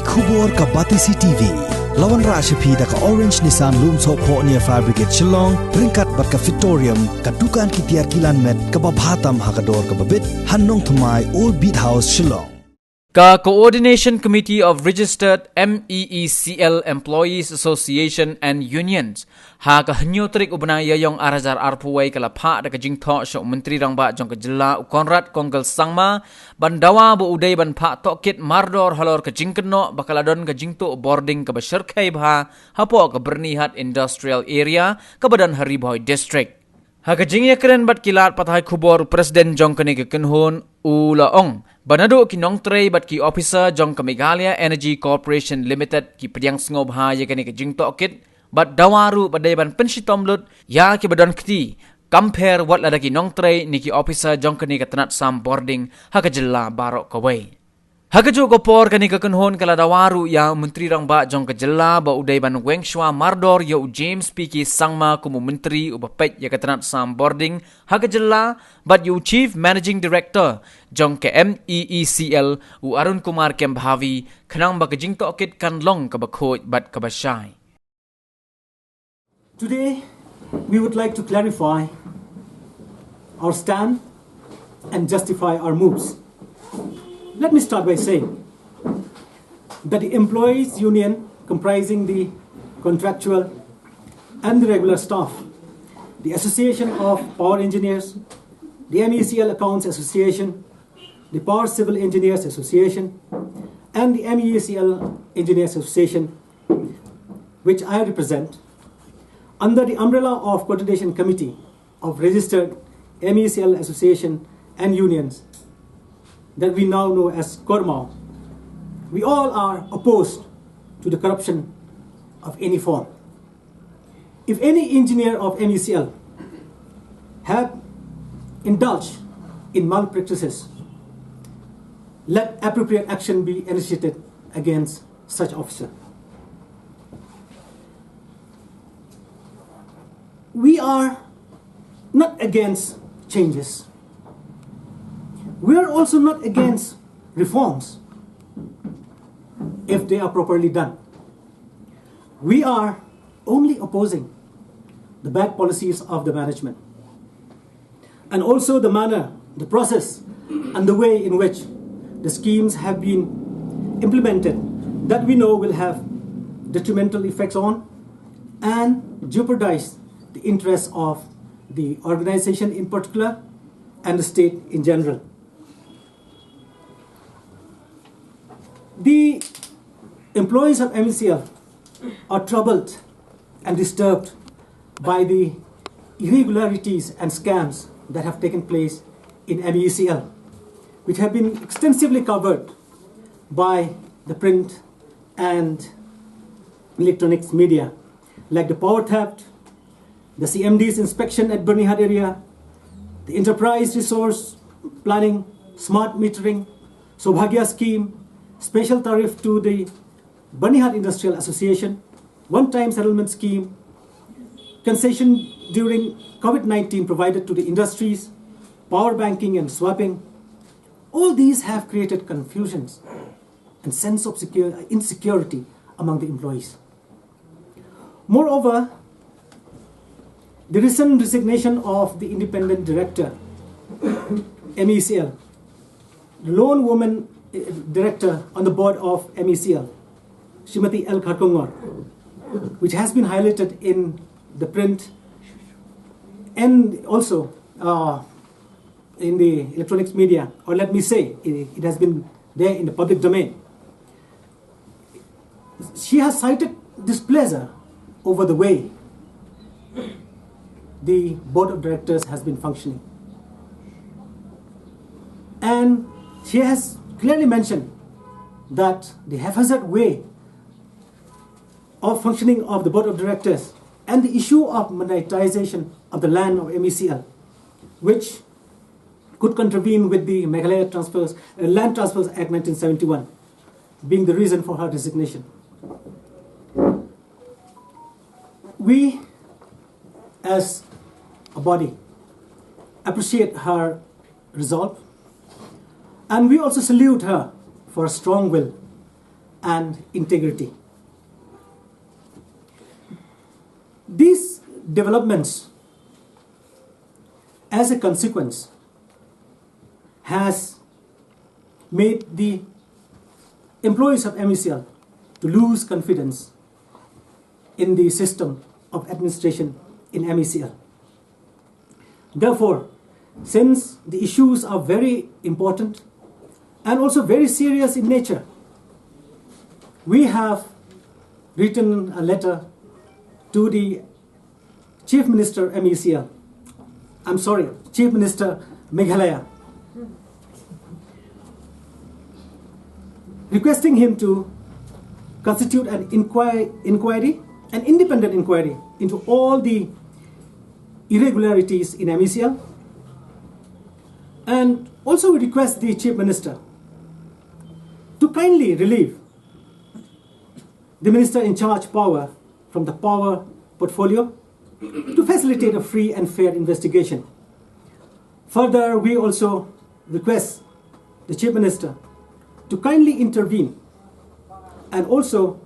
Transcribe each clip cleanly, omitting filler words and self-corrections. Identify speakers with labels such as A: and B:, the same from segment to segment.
A: Khubor ka Batisi TV. Lawan Rashapi da ka Orange Nissan Loom So Po near Fabricate Shillong, Ringkat bat ka Victorium, ka Dukan ki Tiar Kilan Met, ka Babhatam Hakador ka Babit, Hannong Thamai Old Beat House Shillong.
B: Ka Coordination Committee of Registered MEECL Employees Association and Unions ha ka hanyotrik ubnaya yong arazar arpuway kala Phah da ka Jingtuh syo menteri rangba jong ka jilla Konrad Konggal Sangma ban Dawa bu uday ban Phah Tohkit Mardor Halor ka Jingkeno bakaladon ka Jingtuh Bording ka Basharkai bha hapo ka Byrnihat Industrial Area ka Badan Hariboy District. Hagajingya keren bat kilat pathay khubor Presiden jong kani kenhon ulaong banado kinong tray bat ki officer jong ka Meghalaya Energy Corporation Limited ki pediang sngob ha ya kani ka Jingtuh bat dawaru badai ban penshitomlut ya ki badan kti compare wat lada kinong tray ni ki officer jong kani ka tanat sam Bording hakajilla barok kawai. Hagajo gopor kani ka kenhon kala dawaru ya menteri rangba jong ka jilla ba uday ban wengshwa mardor ya James Piki Sangma kumu menteri ubapet ya katanat sam Bording hagajilla but you chief managing director jong ka MEECL u Arun Kumar Kembhavi kanang ba ka Jingtuh kan long ka bakhoj bat ka bashay.
C: Today we would like to clarify our stand and justify our moves. Let me start by saying that the employees union comprising the contractual and the regular staff, the Association of Power Engineers, the MECL Accounts Association, the Power Civil Engineers Association, and the MECL Engineers Association, which I represent, under the umbrella of Coordination Committee of Registered MECL Association and Unions, that we now know as Ccormau, we all are opposed to the corruption of any form. If any engineer of MECL have indulged in malpractices, let appropriate action be initiated against such officer. We are not against changes. We are also not against reforms if they are properly done. We are only opposing the bad policies of the management and also the manner, the process, and the way in which the schemes have been implemented that we know will have detrimental effects on and jeopardize the interests of the organization in particular and the state in general. The employees of MECL are troubled and disturbed by the irregularities and scams that have taken place in MECL, which have been extensively covered by the print and electronics media, like the power theft, the CMD's inspection at Byrnihat area, the enterprise resource planning, smart metering, Sobhagya scheme, special tariff to the Byrnihat Industrial Association, one-time settlement scheme, concession during COVID-19 provided to the industries, power banking and swapping. All these have created confusions and sense of insecurity among the employees. Moreover, the recent resignation of the independent director, MECL, the lone woman director on the board of MECL, Shrimati L. Karkhana, which has been highlighted in the print and also in the electronics media, or let me say, it has been there in the public domain. She has cited displeasure over the way the board of directors has been functioning. And she has clearly mentioned that the haphazard way of functioning of the board of directors and the issue of monetization of the land of MECL, which could contravene with the Meghalaya Land Transfers Act 1971, being the reason for her resignation. We, as a body, appreciate her resolve, and we also salute her for a strong will and integrity. These developments, as a consequence, has made the employees of MECL to lose confidence in the system of administration in MECL. Therefore, since the issues are very important and also very serious in nature, we have written a letter to the Chief Minister MECL, Chief Minister Meghalaya, requesting him to constitute an inquiry, an independent inquiry into all the irregularities in MECL, and also we request the Chief Minister to kindly relieve the Minister in charge power from the power portfolio to facilitate a free and fair investigation. Further, we also request the Chief Minister to kindly intervene and also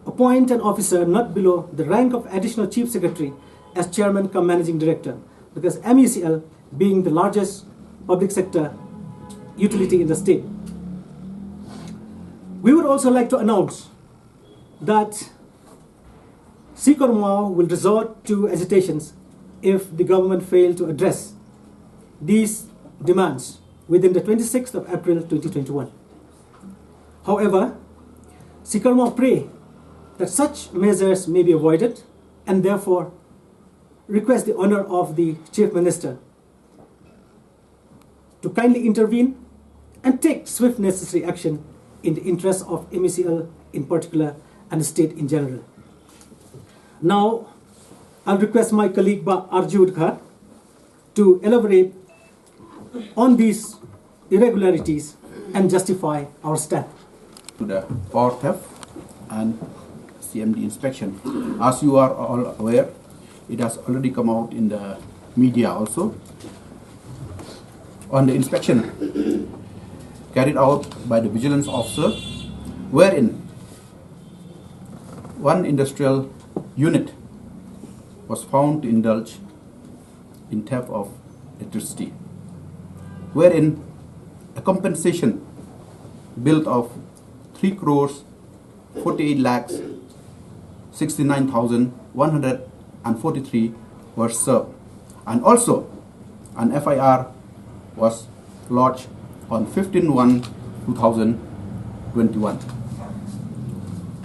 C: appoint an officer not below the rank of Additional Chief Secretary as Chairman cum Managing Director, because MECL being the largest public sector utility in the state. We would also like to announce that Ccormau will resort to agitations if the government fail to address these demands within the 26th of April 2021. However, Ccormau pray that such measures may be avoided and therefore request the honor of the Chief Minister to kindly intervene and take swift necessary action in the interest of MECL in particular and the state in general. Now, I'll request my colleague Arjun Khan to elaborate on these irregularities and justify our stand.
D: To the power theft and CMD inspection. As you are all aware, it has already come out in the media also. On the inspection carried out by the vigilance officer, wherein one industrial unit was found to indulge in theft of electricity, wherein a compensation bill of 3 crores 48 lakhs 69,143 were served, and also an FIR was lodged on 15/1/2021.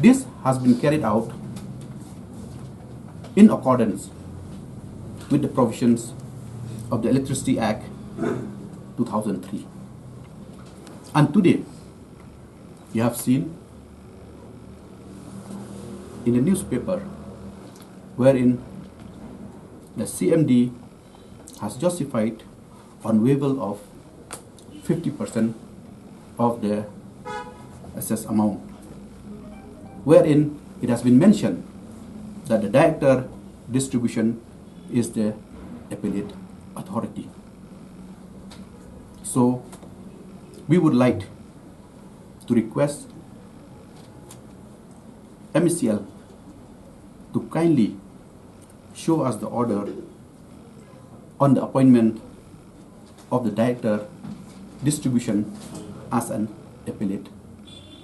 D: This has been carried out in accordance with the provisions of the Electricity Act 2003. And today, you have seen in the newspaper wherein the CMD has justified on waiver of 50% of the assessed amount, wherein it has been mentioned that the director distribution is the appellate authority. So we would like to request MECL to kindly show us the order on the appointment of the director distribution as an appellate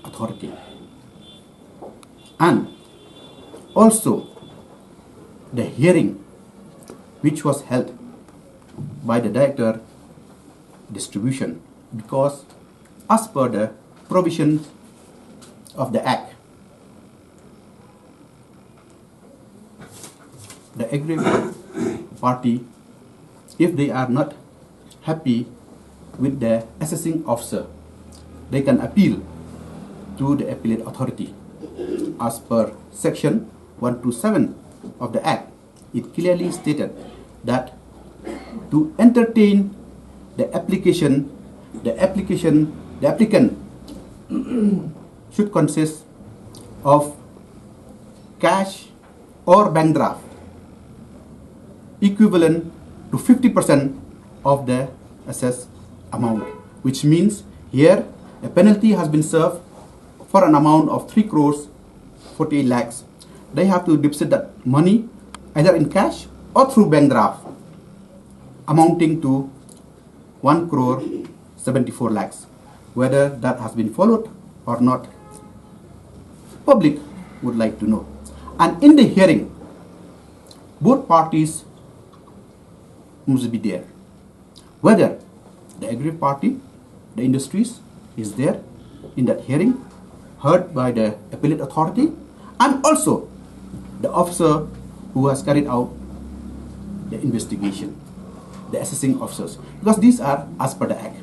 D: authority, and also the hearing which was held by the director distribution, because as per the provisions of the Act, the aggrieved party, if they are not happy with the assessing officer, they can appeal to the appellate authority. As per section 127 of the Act, it clearly stated that to entertain the application, the applicant should consist of cash or bank draft equivalent to 50% of the assessed amount, which means here a penalty has been served for an amount of 3 crores 48 lakhs. They have to deposit that money either in cash or through bank draft, amounting to 1 crore 74 lakhs. Whether that has been followed or not, public would like to know. And in the hearing, both parties must be there. Whether the aggrieved party, the industries, is there in that hearing, heard by the appellate authority, and also the officer who has carried out the investigation, the assessing officers, because these are as per the Act.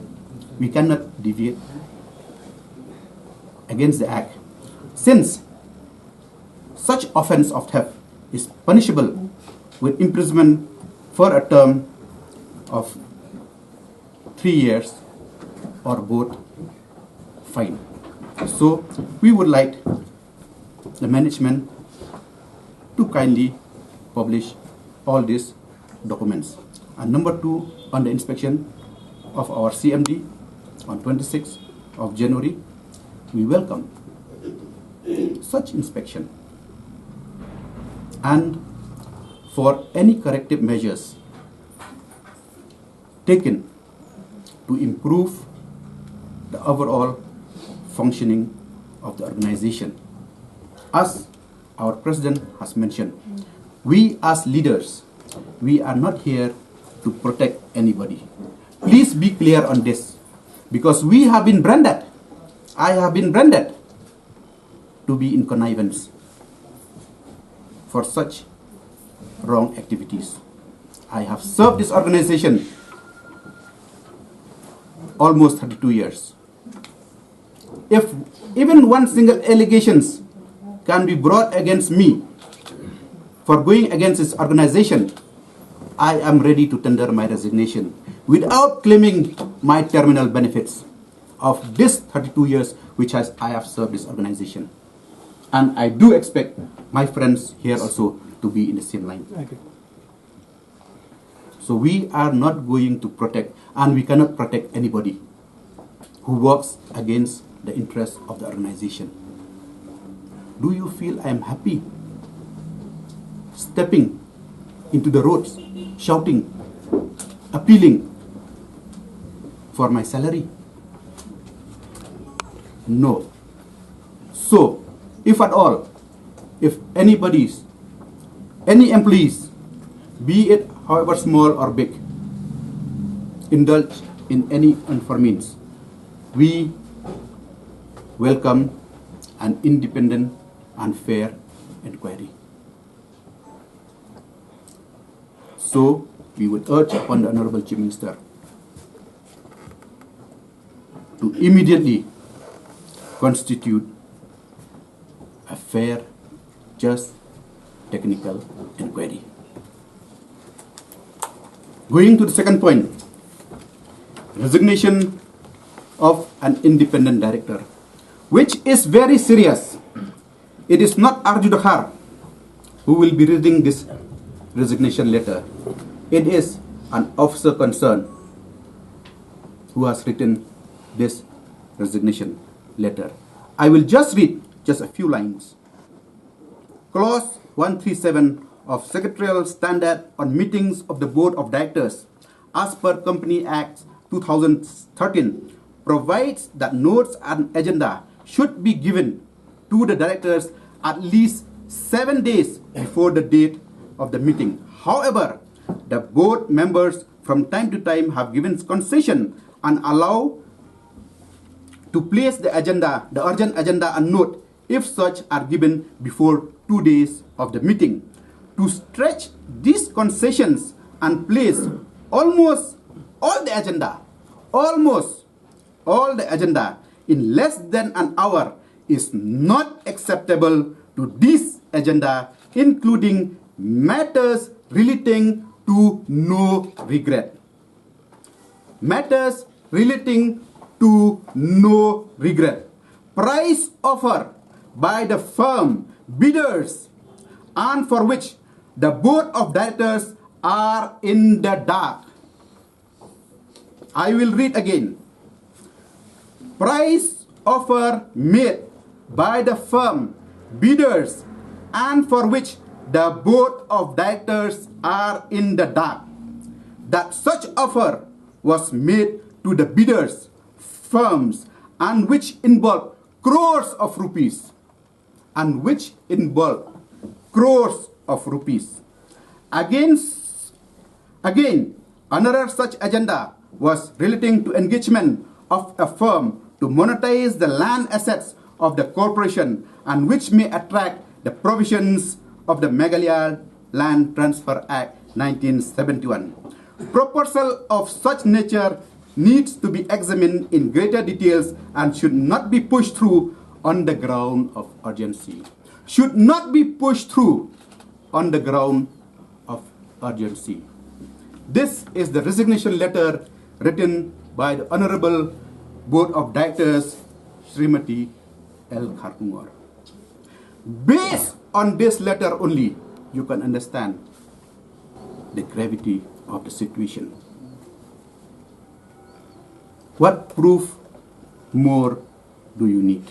D: We cannot deviate against the Act, since such offence of theft is punishable with imprisonment for a term of 3 years or both fine. So we would like the management to kindly publish all these documents. And number 2, on the inspection of our CMD on 26th of January, we welcome such inspection. And for any corrective measures taken to improve the overall functioning of the organization. As our president has mentioned, we as leaders, we are not here to protect anybody. Please be clear on this, because we have been branded, I have been branded to be in connivance for such wrong activities. I have served this organization almost 32 years. If even one single allegations can be brought against me for going against this organization, I am ready to tender my resignation without claiming my terminal benefits of this 32 years which I have served this organization. And I do expect my friends here also to be in the same line.
C: Okay.
D: So we are not going to protect, and we cannot protect anybody who works against the interests of the organization. Do you feel I am happy stepping into the roads, shouting, appealing for my salary? No. So, if at all, if any employees, be it however small or big, indulge in any unfair means, we welcome an independent and fair inquiry. So, we would urge upon the Honorable Chief Minister to immediately constitute a fair, just, technical inquiry. Going to the second point, resignation of an independent director, which is very serious. It is not Arju Dakhar who will be reading this resignation letter. It is an officer concerned who has written this resignation letter. I will just read just a few lines. Clause 137 of Secretarial Standard on Meetings of the Board of Directors, as per Company Act 2013, provides that notes and agenda should be given to the directors at least 7 days before the date of the meeting. However, the board members from time to time have given concession and allow to place the agenda, the urgent agenda and note, if such are given before 2 days of the meeting. To stretch these concessions and place almost all the agenda in less than an hour is not acceptable to this agenda, including matters relating to no regret. Matters relating to no regret. Price offer by the firm bidders and for which the board of directors are in the dark. I will read again. Price offer made by the firm bidders and for which the board of directors are in the dark, that such offer was made to the bidders firms and which involved crores of rupees Again, another such agenda was relating to engagement of a firm to monetize the land assets of the corporation and which may attract the provisions of the Meghalaya Land Transfer Act 1971. Proposal of such nature needs to be examined in greater details and should not be pushed through on the ground of urgency. Should not be pushed through on the ground of urgency. This is the resignation letter written by the Honorable Board of Directors, Srimati L. Ccormau. Based on this letter only, you can understand the gravity of the situation. What proof more do you need?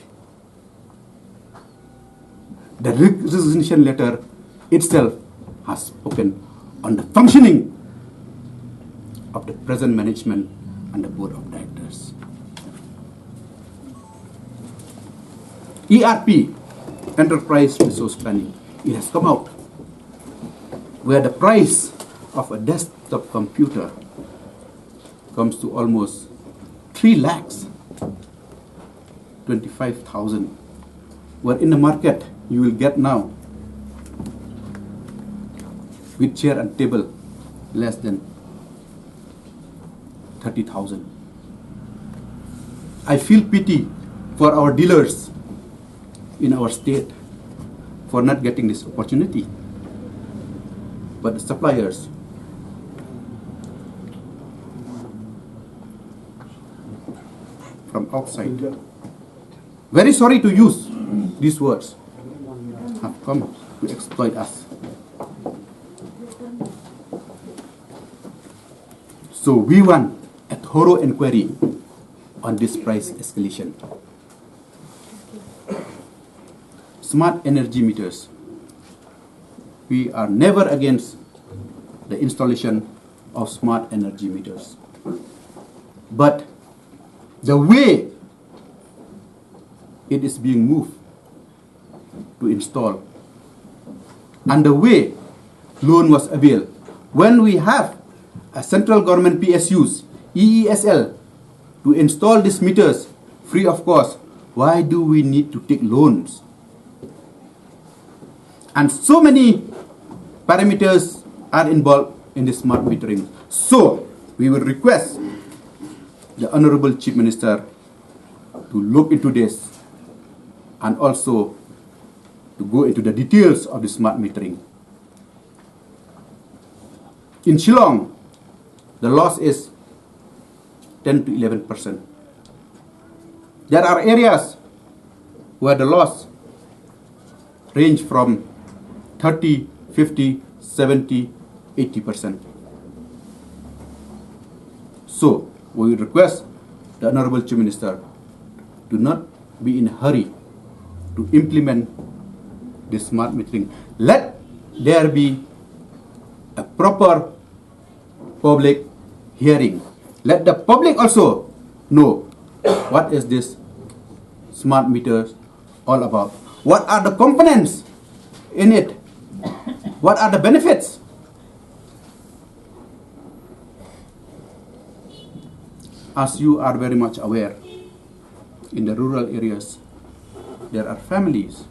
D: The resignation letter itself has spoken on the functioning of the present management and the board of directors. ERP, Enterprise Resource Planning, it has come out where the price of a desktop computer comes to almost 3,25,000, where in the market you will get now with chair and table less than 30,000. I feel pity for our dealers in our state for not getting this opportunity. But the suppliers, from outside, very sorry to use these words, have come to exploit us. So we want a thorough inquiry on this price escalation. Smart energy meters. We are never against the installation of smart energy meters. But the way it is being moved to install and the way loan was availed, when we have a central government PSUs, EESL, to install these meters free of cost, why do we need to take loans? And so many parameters are involved in this smart metering. So we will request the Honorable Chief Minister to look into this and also to go into the details of the smart metering. In Shillong, the loss is 10 to 11%. There are areas where the loss range from 30, 50, 70, 80%. So, we request the Honorable Chief Minister to not be in a hurry to implement this smart metering. Let there be a proper public hearing. Let the public also know what is this smart meters all about. What are the components in it? What are the benefits? As you are very much aware, in the rural areas, there are families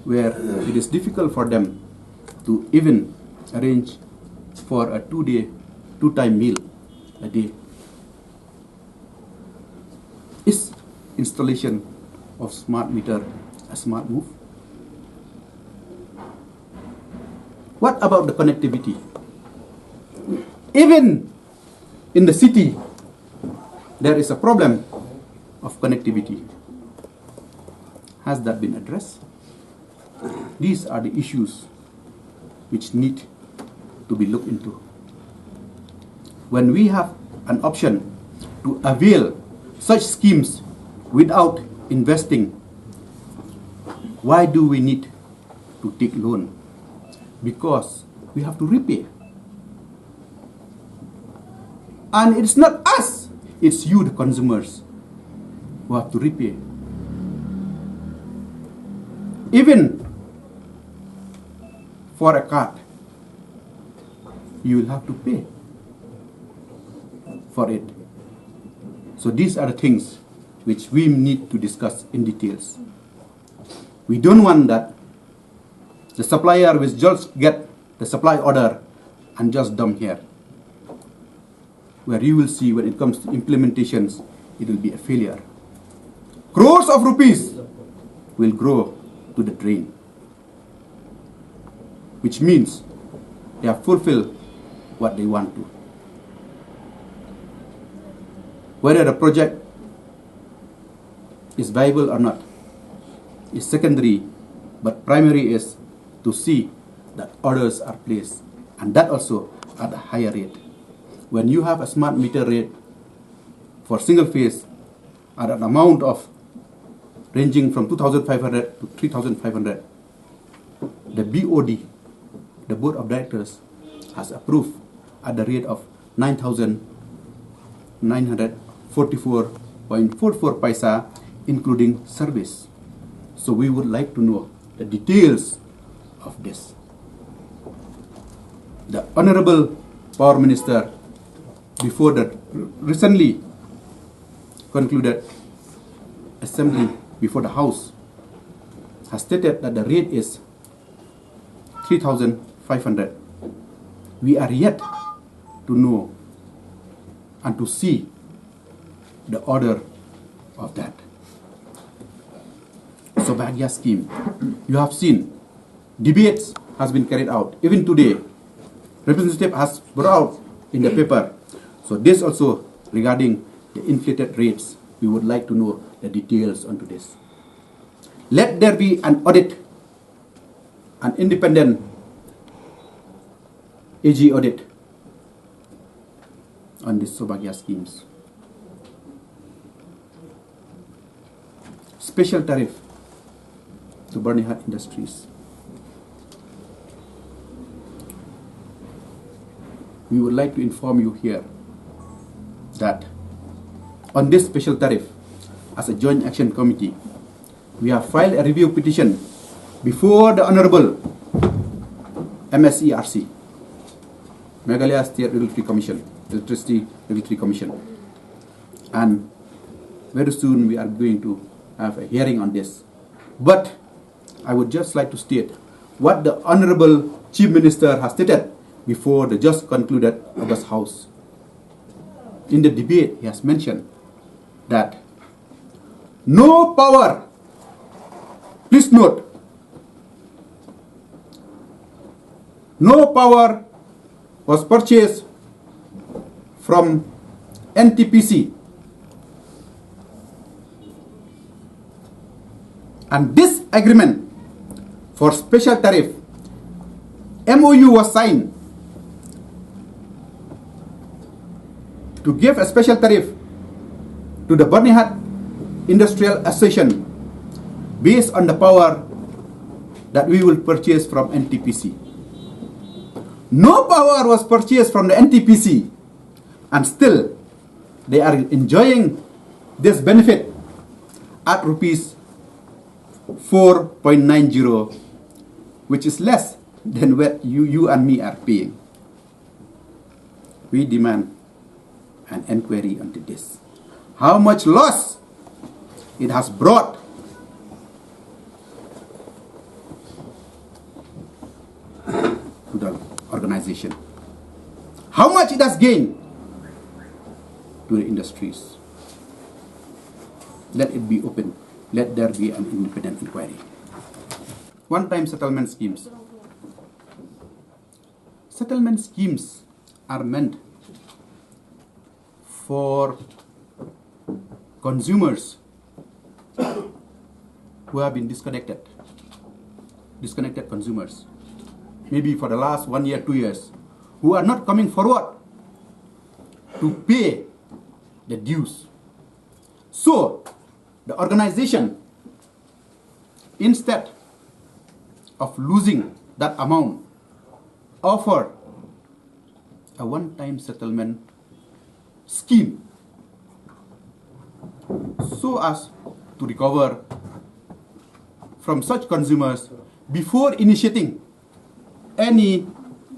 D: where it is difficult for them to even arrange for a two-time meal a day. Is installation of smart meter a smart move? What about the connectivity? Even in the city, there is a problem of connectivity. Has that been addressed? These are the issues which need to be looked into. When we have an option to avail such schemes without investing Why do we need to take loan? Because we have to repay. And it's not us, it's you, the consumers, who have to repay. Even for a card, you will have to pay for it. So these are the things which we need to discuss in details. We don't want that the supplier will just get the supply order and just dump here. Where you will see when it comes to implementations, it will be a failure. Crores of rupees will grow to the drain, which means they have fulfilled what they want to. Whether the project is viable or not is secondary, but primary is to see that orders are placed, and that also at a higher rate. When you have a smart meter rate for single phase at an amount of ranging from 2,500 to 3,500, the BOD, the Board of Directors, has approved at the rate of 9,944.44 paisa, including service. So we would like to know the details of this. The Honorable Power Minister, before the recently concluded assembly before the House, has stated that the rate is 3,500. We are yet to know and to see the order of that. So Bahagia scheme, you have seen debates has been carried out. Even today, representative has brought out in the paper. So this also regarding the inflated rates, we would like to know the details onto this. Let there be an audit, an independent AG audit on these Sobagya schemes. Special tariff to Byrnihat industries. We would like to inform you here that on this special tariff, as a joint action committee, we have filed a review petition before the Honorable MSERC, Meghalaya State Regulatory Commission, Electricity Regulatory Commission, and very soon we are going to have a hearing on this. But I would just like to state what the Honorable Chief Minister has stated before the just concluded August House. In the debate, he has mentioned that no power, please note, no power was purchased from NTPC, and this agreement for special tariff MOU was signed to give a special tariff to the Byrnihat Industrial Association based on the power that we will purchase from NTPC. No power was purchased from the NTPC, and still they are enjoying this benefit at rupees 4.90, which is less than what you and me are paying. We demand an inquiry into this. How much loss it has brought to the organization. How much it has gained to the industries. Let it be open. Let there be an independent inquiry. One-time settlement schemes. Settlement schemes are meant for consumers who have been disconnected consumers, maybe for the last 1 year, 2 years, who are not coming forward to pay the dues. So, the organization instead of losing that amount, offer a one-time settlement scheme so as to recover from such consumers before initiating any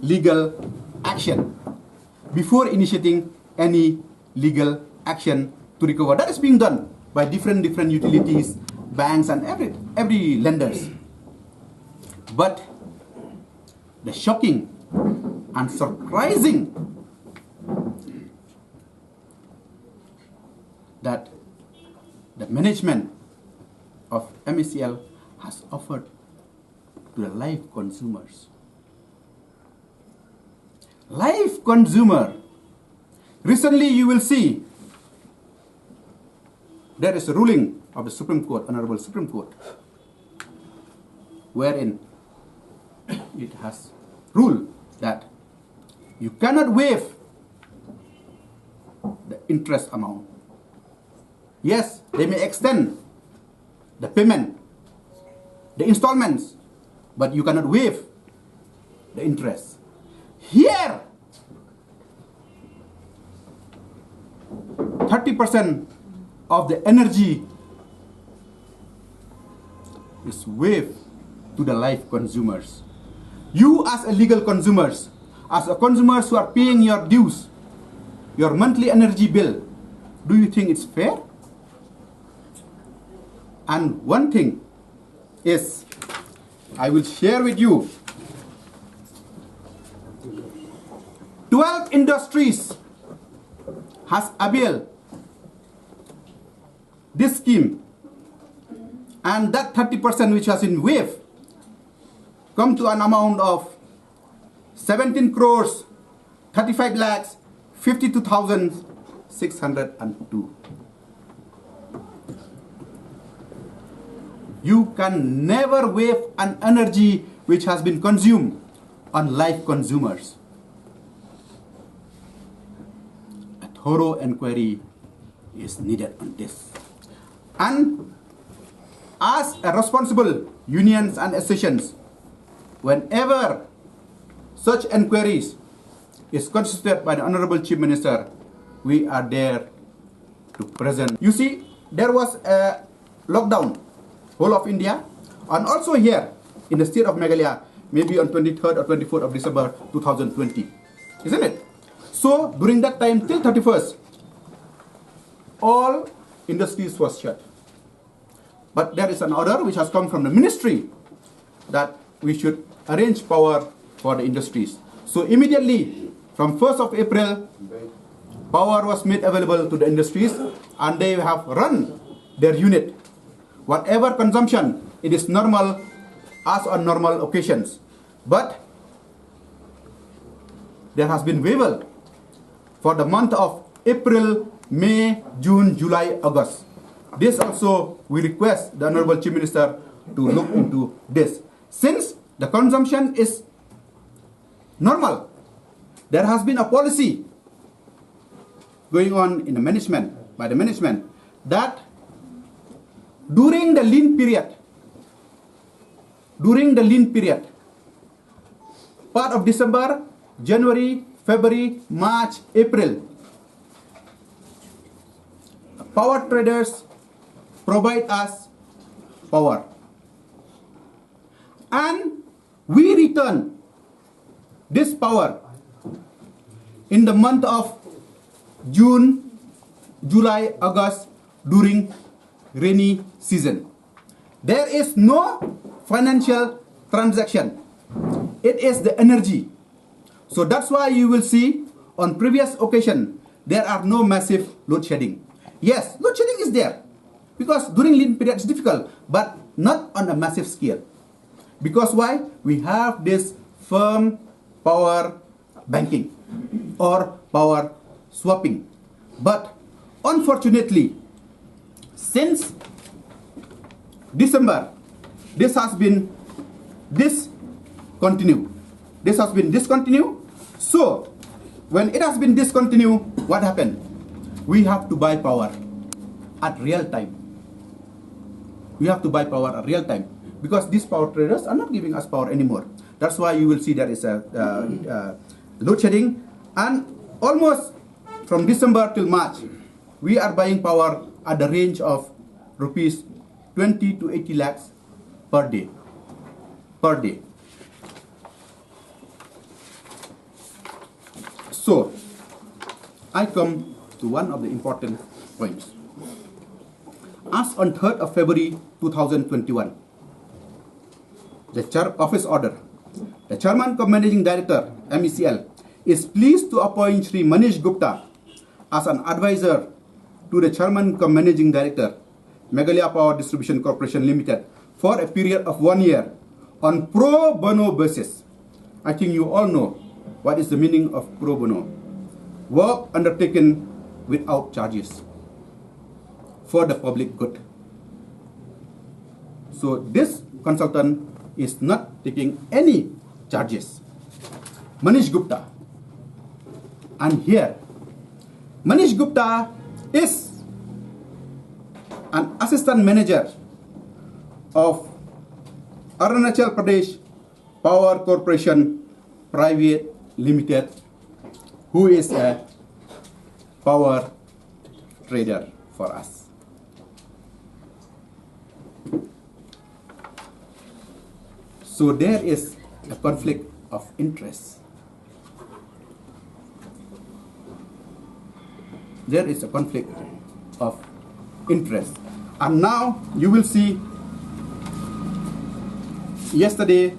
D: legal action. Before initiating any legal action to recover. That is being done by different utilities, banks, and every lenders. But the shocking and surprising that the management of MECL has offered to the live consumers. Live consumer. Recently you will see there is a ruling of the Supreme Court, Honorable Supreme Court, wherein it has ruled that you cannot waive the interest amount. Yes, they may extend the payment, the installments, but you cannot waive the interest. Here, 30% of the energy is waived to the live consumers. You as a legal consumers, as a consumers who are paying your dues, your monthly energy bill, do you think it's fair? And one thing is, I will share with you, 12 industries has availed this scheme, and that 30% which has been waived come to an amount of 17 crores 35 lakhs 52,602. You can never waive an energy which has been consumed on live consumers. A thorough inquiry is needed on this. And as a responsible unions and associations, whenever such inquiries is constituted by the Honorable Chief Minister, we are there to present. You see, there was a lockdown, whole of India, and also here in the state of Meghalaya, maybe on 23rd or 24th of December 2020, isn't it? So during that time till 31st, all industries was shut. But there is an order which has come from the ministry that we should arrange power for the industries. So immediately from 1st of April, power was made available to the industries, and they have run their unit. Whatever consumption, it is normal as on normal occasions. But there has been waiver for the month of April, May, June, July, August. This also we request the Honorable Chief Minister to look into this. Since the consumption is normal, there has been a policy going on in the management, by the management, that during the lean period, part of December, January, February, March, April, power traders provide us power. And we return this power in the month of June, July, August during rainy season. There is no financial transaction. It is the energy. So that's why you will see on previous occasion there are no massive load shedding. Yes, load shedding is there because during lean period it's difficult, but not on a massive scale. Because why? We have this firm power banking or power swapping. But unfortunately, since December, this has been discontinued. So, when it has been discontinued, what happened? We have to buy power at real time. because these power traders are not giving us power anymore. That's why you will see there is a load shedding, and almost from December till March, we are buying power at the range of rupees 20 to 80 lakhs per day. So, I come to one of the important points. As on 3rd of February 2021, the office order, the Chairman cum Managing Director, MECL, is pleased to appoint Sri Manish Gupta as an advisor to the Chairman cum Managing Director, Meghalaya Power Distribution Corporation Limited, for a period of 1 year on pro bono basis. I think you all know what is the meaning of pro bono. Work undertaken without charges for the public good. So this consultant is not taking any charges. Manish Gupta. And here, Manish Gupta is an assistant manager of Arunachal Pradesh Power Corporation Private Limited, who is a power trader for us. So there is a conflict of interest. There is a conflict of interest. And now you will see, yesterday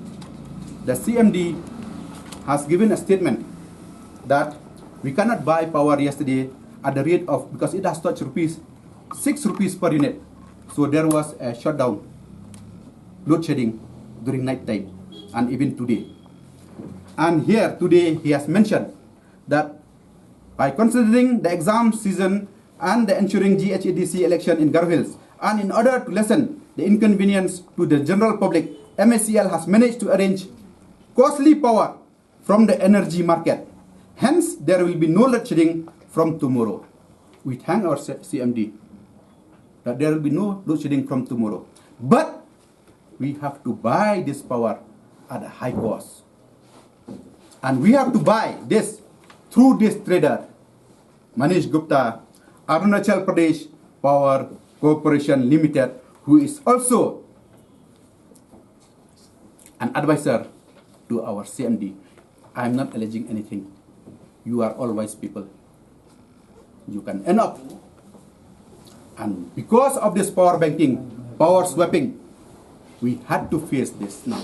D: the CMD has given a statement that we cannot buy power yesterday at the rate of, because it has touched 6 rupees per unit. So there was a shutdown, load shedding during night time, and even today. And here today he has mentioned that by considering the exam season and the ensuing GHADC election in Garo Hills, and in order to lessen the inconvenience to the general public, MACL has managed to arrange costly power from the energy market. Hence, there will be no load shedding from tomorrow. We thank our CMD that there will be no load shedding from tomorrow. But we have to buy this power at a high cost. And we have to buy this through this trader, Manish Gupta, Arunachal Pradesh Power Corporation Limited, who is also an advisor to our CMD. I am not alleging anything. You are all wise people. You can end up. And because of this power banking, power swapping, we had to face this now.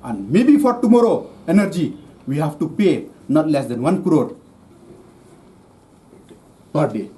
D: And maybe for tomorrow, energy, we have to pay not less than 1 crore per day.